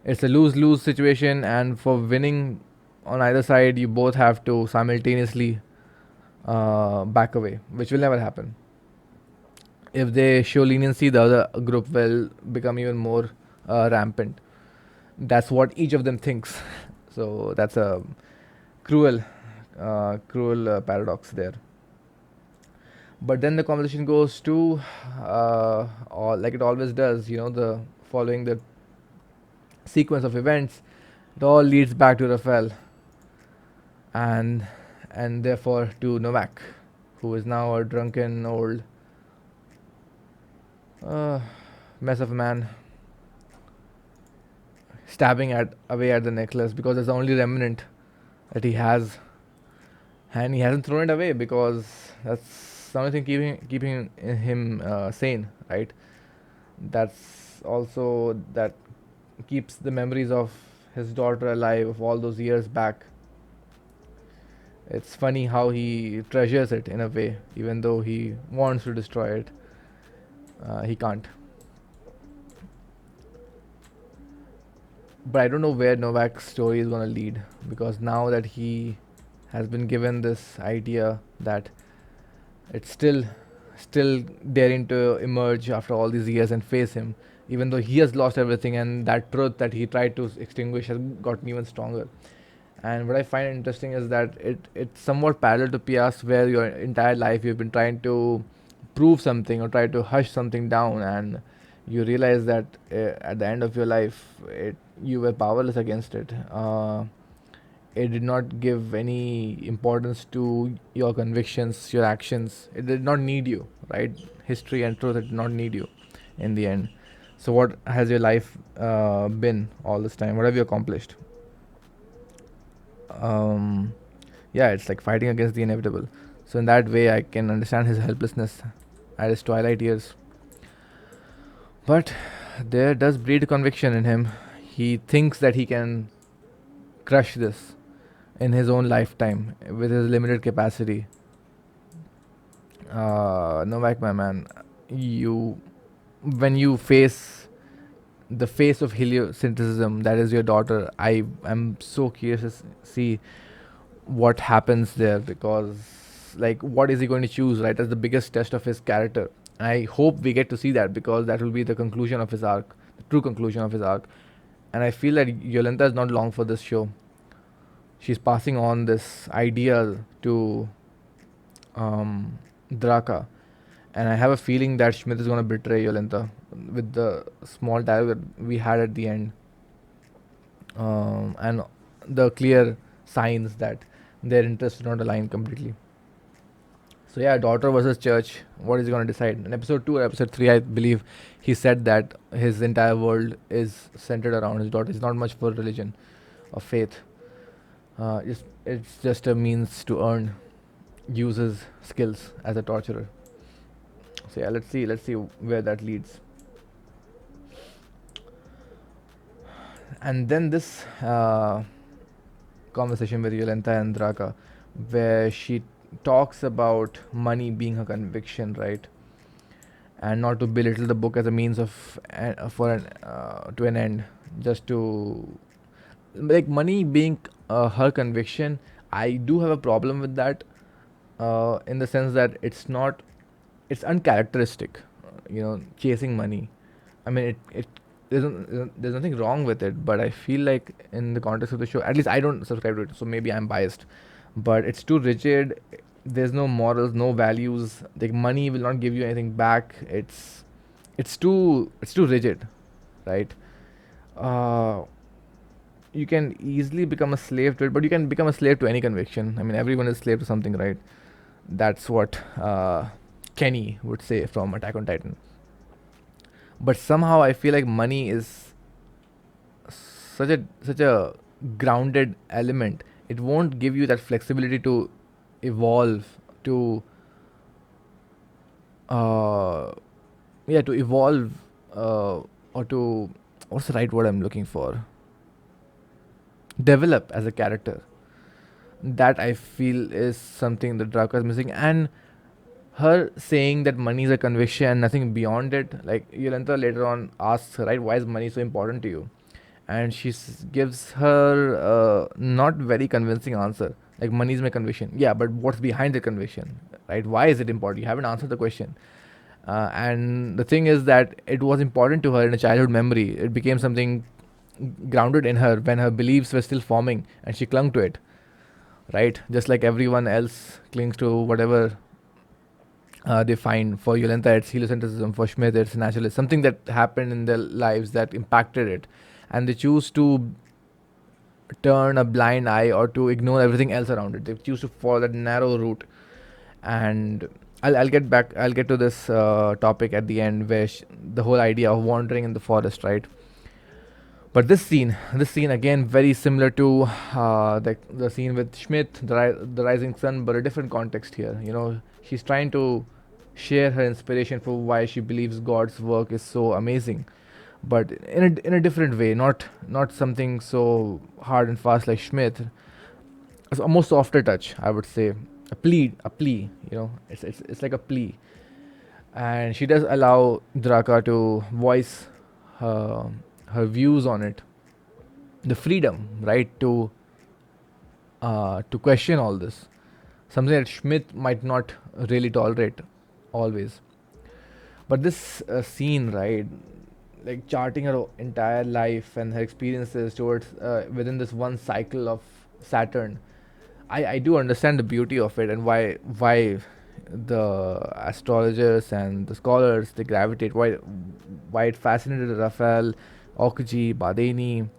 It's a lose-lose situation, and for winning on either side, you both have to simultaneously back away, which will never happen. If they show leniency, the other group will become even more rampant. That's what each of them thinks. So that's a cruel, cruel paradox there. But then the conversation goes to, like it always does, the following the sequence of events, it all leads back to Rafael, and and therefore to Novak, who is now a drunken old uh, mess of a man, stabbing at away at the necklace because it's the only remnant that he has, and he hasn't thrown it away because that's the only thing keeping him sane, right? That's also that keeps the memories of his daughter alive of all those years back. It's funny how he treasures it in a way, even though he wants to destroy it. He can't. But I don't know where Novak's story is going to lead, because now that he has been given this idea that it's still daring to emerge after all these years and face him, even though he has lost everything, and that truth that he tried to extinguish has gotten even stronger. And what I find interesting is that it's somewhat parallel to Pias, where your entire life you've been trying to prove something or try to hush something down, and you realize that at the end of your life, you were powerless against it. It did not give any importance to your convictions, your actions. It did not need you, right? History and truth did not need you in the end. So, what has your life been all this time? What have you accomplished? um, yeah, it's like fighting against the inevitable. So in that way, I can understand his helplessness at his twilight years. But there does breed conviction in him. He thinks that he can crush this in his own lifetime with his limited capacity. Novak, my man, you when you face the face of heliocentricism, that is your daughter, I am so curious to see what happens there, because like what is he going to choose, right? That's the biggest test of his character. I hope we get to see that, because that will be the conclusion of his arc, the true conclusion of his arc. And I feel that Yolanta is not long for this show. She's passing on this idea to Draka, and I have a feeling that Schmidt is going to betray Yolanta with the small dialogue that we had at the end. and the clear signs that their interests do not align completely. So yeah, daughter versus church. What is he gonna decide? In episode 2 or episode 3, I believe he said that his entire world is centered around his daughter. He's not much for religion or faith. It's just a means to earn. Uses skills as a torturer. So yeah, let's see where that leads. And then this conversation with Yolenta and Draka, where she talks about money being her conviction, right? And not to belittle the book as a means of for an to an end, just to like money being her conviction. I do have a problem with that, in the sense that it's uncharacteristic, chasing money. I mean, it there's nothing wrong with it, but I feel like in the context of the show, at least I don't subscribe to it, so maybe I'm biased, but it's too rigid. There's no morals, no values. Like money will not give you anything back. It's too rigid, right? Uh, you can easily become a slave to it, but you can become a slave to any conviction. I mean, everyone is slave to something, right? That's what Kenny would say from Attack on Titan. But somehow I feel like money is such a grounded element. It won't give you that flexibility to evolve, to uh, yeah, to evolve, or to, what's the right word I'm looking for? Develop as a character. That I feel is something that Draka is missing, and her saying that money is a conviction and nothing beyond it. Like Yolanta later on asks her, right, why is money so important to you? And she gives her not very convincing answer. Like money is my conviction. Yeah, but what's behind the conviction, right? Why is it important? You haven't answered the question. And the thing is that it was important to her in a childhood memory. It became something grounded in her when her beliefs were still forming, and she clung to it, right? Just like everyone else clings to whatever they find. For Yolenta, it's heliocentrism. For Schmidt, it's naturalism. Something that happened in their lives that impacted it, and they choose to turn a blind eye or to ignore everything else around it. They choose to follow that narrow route. And I'll get to this topic at the end, where the whole idea of wandering in the forest, right? But this scene again, very similar to the scene with Schmidt, the rising sun, but a different context here. She's trying to share her inspiration for why she believes God's work is so amazing, but in a different way, not something so hard and fast like Schmidt. It's almost softer touch, I would say, a plea. It's like a plea, and she does allow Draka to voice her her views on it, the freedom, right, to question all this, something that Schmidt might not really tolerate always. But this scene, right, like charting her entire life and her experiences towards within this one cycle of Saturn, I do understand the beauty of it, and why the astrologers and the scholars, they gravitate, why it fascinated Raphael, Okji, Badeni.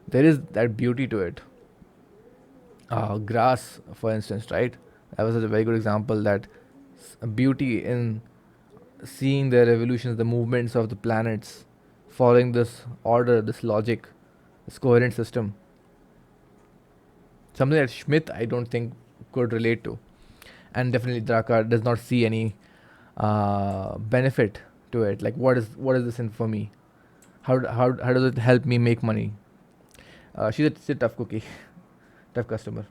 There is that beauty to it. Grass, for instance, right? That was a very good example, that a beauty in seeing the revolutions, the movements of the planets, following this order, this logic, this coherent system. Something that Schmidt, I don't think, could relate to. And definitely Draka does not see any benefit to it. Like, what is this in for me? How does it help me make money? She's a tough cookie, tough customer.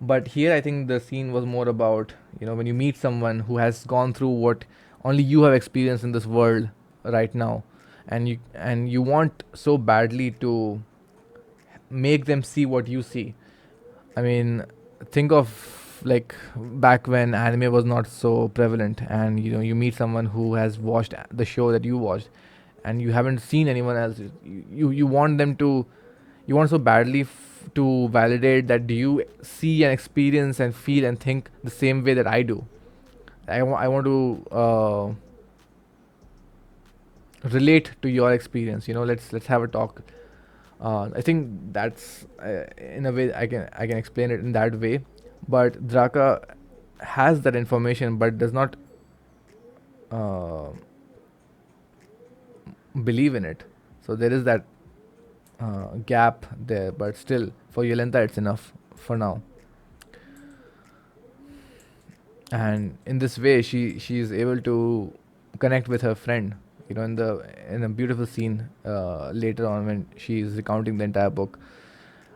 But here, I think the scene was more about, when you meet someone who has gone through what only you have experienced in this world right now, and you want so badly to make them see what you see. I mean, think of like back when anime was not so prevalent, and you meet someone who has watched the show that you watched, and you haven't seen anyone else. You want them to, you want so badly to validate that, do you see and experience and feel and think the same way that I do. I want to relate to your experience. Let's have a talk. I think that's in a way I can explain it in that way, but Draka has that information but does not uh, believe in it. So there is that gap there, but still for Yolenta it's enough for now. And in this way, she is able to connect with her friend. In a beautiful scene later on when she is recounting the entire book.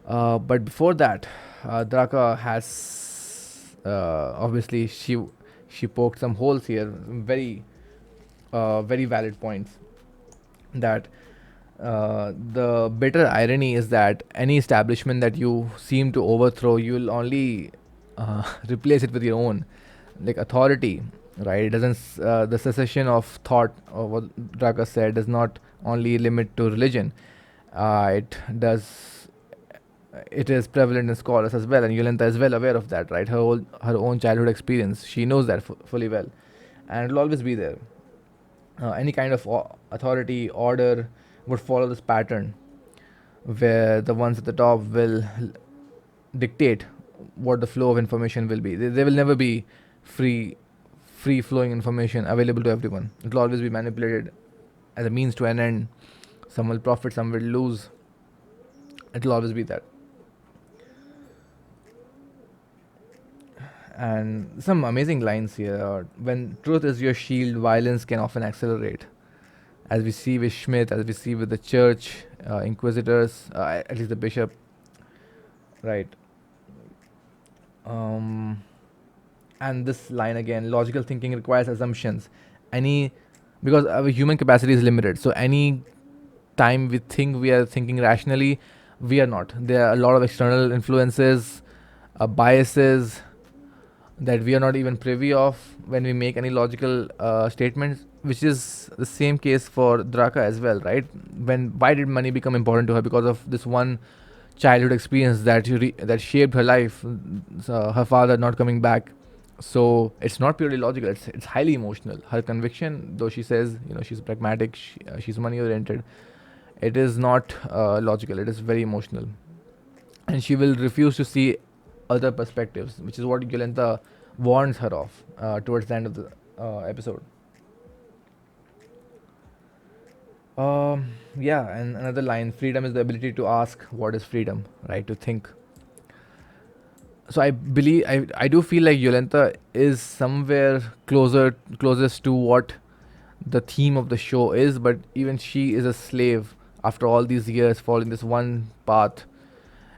But before that, Draka has obviously she poked some holes here, very valid points. That the bitter irony is that any establishment that you seem to overthrow, you'll only replace it with your own, like authority, right? It doesn't. The secession of thought, or what Draka said, does not only limit to religion. It does. It is prevalent in scholars as well, and Yolenta is well aware of that, right? Her own childhood experience, she knows that fully well, and it'll always be there. Any kind of authority, order would follow this pattern, where the ones at the top will dictate what the flow of information will be. There will never be free, free flowing information available to everyone. It will always be manipulated as a means to an end. Some will profit, some will lose. It will always be that. And some amazing lines here. When truth is your shield, violence can often accelerate. As we see with Schmidt, as we see with the church, inquisitors, at least the bishop, right? And this line again: logical thinking requires assumptions. Any Because our human capacity is limited, so any time we think we are thinking rationally, we are not. There are a lot of external influences, biases that we are not even privy of when we make any logical statements, which is the same case for Draka as well, right? Why did money become important to her? Because of this one childhood experience that shaped her life. Her father not coming back. So it's not purely logical. It's highly emotional. Her conviction, though she says she's pragmatic, she's money oriented, it is not logical. It is very emotional, and she will refuse to see other perspectives, which is what Yolenta warns her of towards the end of the episode. Yeah, and another line: freedom is the ability to ask what is freedom, right? To think. So I do feel like Yolenta is somewhere closest to what the theme of the show is, but even she is a slave after all these years following this one path,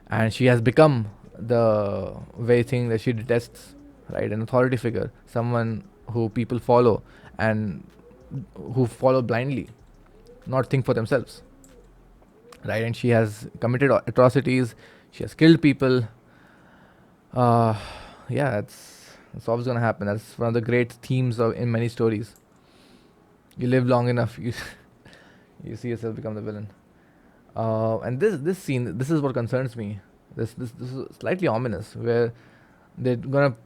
and she has become the very thing that she detests, right? An authority figure, someone who people follow and who follow blindly, not think for themselves, right? And she has committed atrocities, she has killed people. uh yeah, that's always gonna happen. That's one of the great themes in many stories. You live long enough, you you see yourself become the villain. And this scene, this is what concerns me. This is slightly ominous, where they're gonna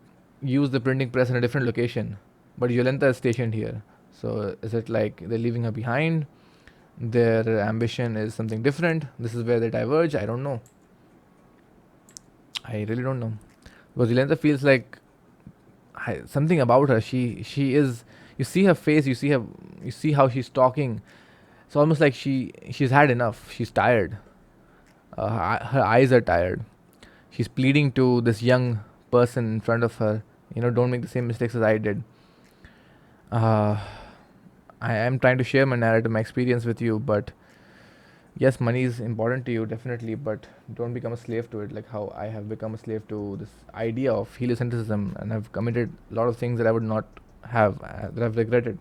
use the printing press in a different location, but Yolenta is stationed here. So is it like they're leaving her behind? Their ambition is something different. This is where they diverge. I don't know. I really don't know, because Yolenta feels like something about her. She is. You see her face. You see how she's talking. It's almost like she's had enough. She's tired. Her eyes are tired. She's pleading to this young person in front of her. Don't make the same mistakes as I did. Uh, I am trying to share my narrative, my experience with you, but yes, money is important to you, definitely, but don't become a slave to it, like how I have become a slave to this idea of heliocentrism, and I've committed a lot of things that I would not have, that I've regretted.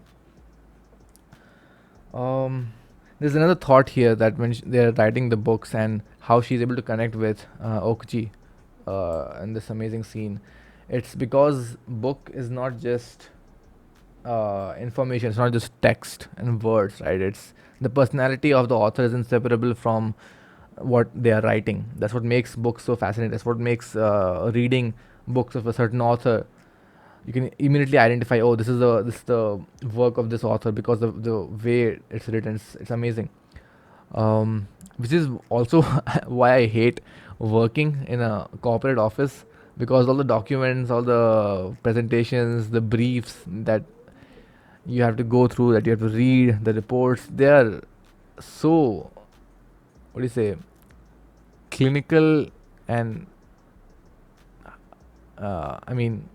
There's another thought here, that when they're writing the books and how she's able to connect with Okji in this amazing scene, it's because book is not just information, it's not just text and words, right? It's the personality of the author is inseparable from what they are writing. That's what makes books so fascinating. That's what makes reading books of a certain author, you can immediately identify, oh, this is the work of this author, because of the way it's written. It's amazing. Which is also why I hate working in a corporate office, because all the documents, all the presentations, the briefs that you have to go through, that you have to read, the reports, they are so, what do you say, clinical, and I mean,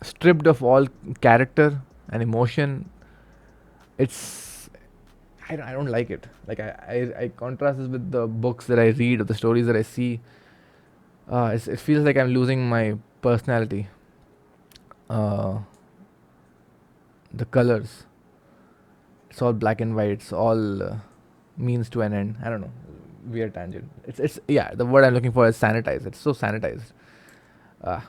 stripped of all character and emotion. It's, I don't like it. Like I contrast this with the books that I read or the stories that I see. It feels like I'm losing my personality. Uh, the colors, it's all black and white. It's all means to an end. I don't know. Weird tangent. It's yeah. The word I'm looking for is sanitized. It's so sanitized. Uh,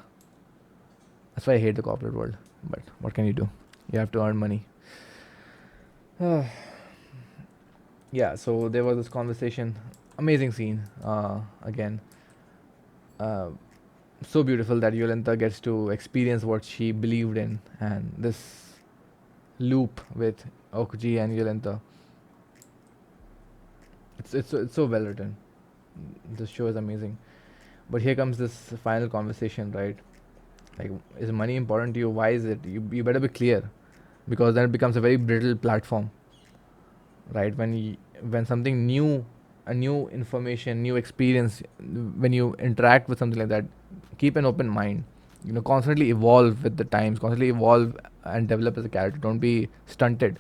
that's why I hate the corporate world. But what can you do? You have to earn money. Yeah. So there was this conversation. Amazing scene. Again. Uh, so beautiful that Yolanta gets to experience what she believed in, and this loop with Okuji and Yolanta. It's so well written. This show is amazing. But here comes this final conversation, right? Like, is money important to you? Why is it? You better be clear, because then it becomes a very brittle platform, right? When something new, a new information, new experience, when you interact with something like that, keep an open mind. Constantly evolve with the times, constantly evolve and develop as a character. Don't be stunted,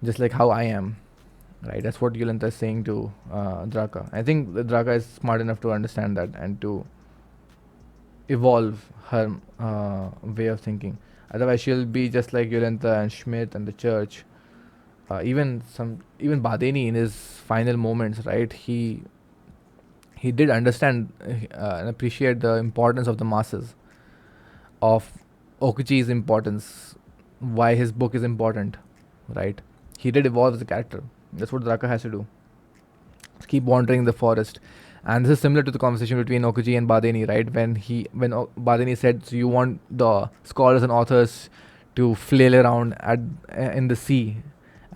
just like how I am. Right, that's what Yolanta is saying to Draka. I think the Draka is smart enough to understand that and to evolve her way of thinking. Otherwise, she'll be just like Yolanta and Schmidt and the church. Even Badeni in his final moments, right? He did understand and appreciate the importance of the masses, of Okuchi's importance, why his book is important, right? He did evolve as a character. That's what Draka has to do. Keep wandering in the forest. And this is similar to the conversation between Okuji and Badeni, right? When Badeni said, "So you want the scholars and authors to flail around in the sea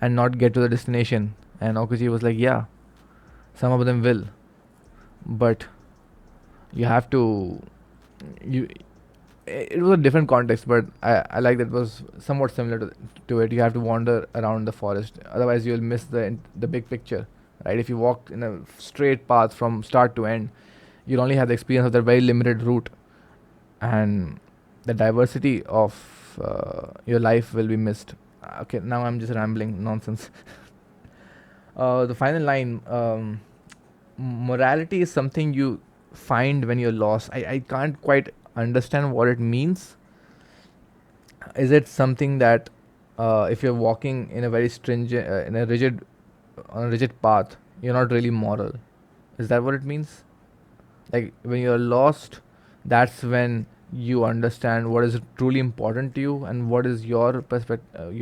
and not get to the destination," and Okuji was like, "Yeah, some of them will, but you have to you." It was a different context, but I like that it was somewhat similar to it. You have to wander around the forest, otherwise you'll miss the big picture, right? If you walk in a straight path from start to end, you'll only have the experience of that very limited route, and the diversity of your life will be missed. Okay, now I'm just rambling nonsense. The final line: morality is something you find when you're lost. I can't quite understand what it means. Is it something that if you're walking in a very stringent, on a rigid path, you're not really moral? Is that what it means? Like, when you're lost, that's when you understand what is truly important to you and what is your perspective,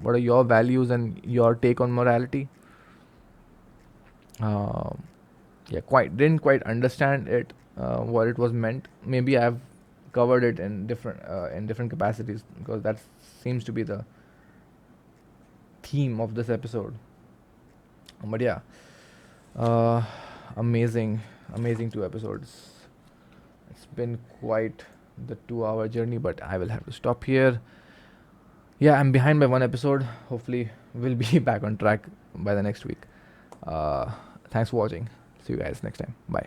what are your values and your take on morality. Um yeah, quite didn't quite understand it, what it was meant. Maybe I've covered it in different capacities, because that seems to be the theme of this episode. But yeah, uh, amazing 2 episodes. It's been quite the 2 hour journey, but I will have to stop here. Yeah, I'm behind by 1 episode. Hopefully we'll be back on track by the next week. Thanks for watching. See you guys next time. Bye.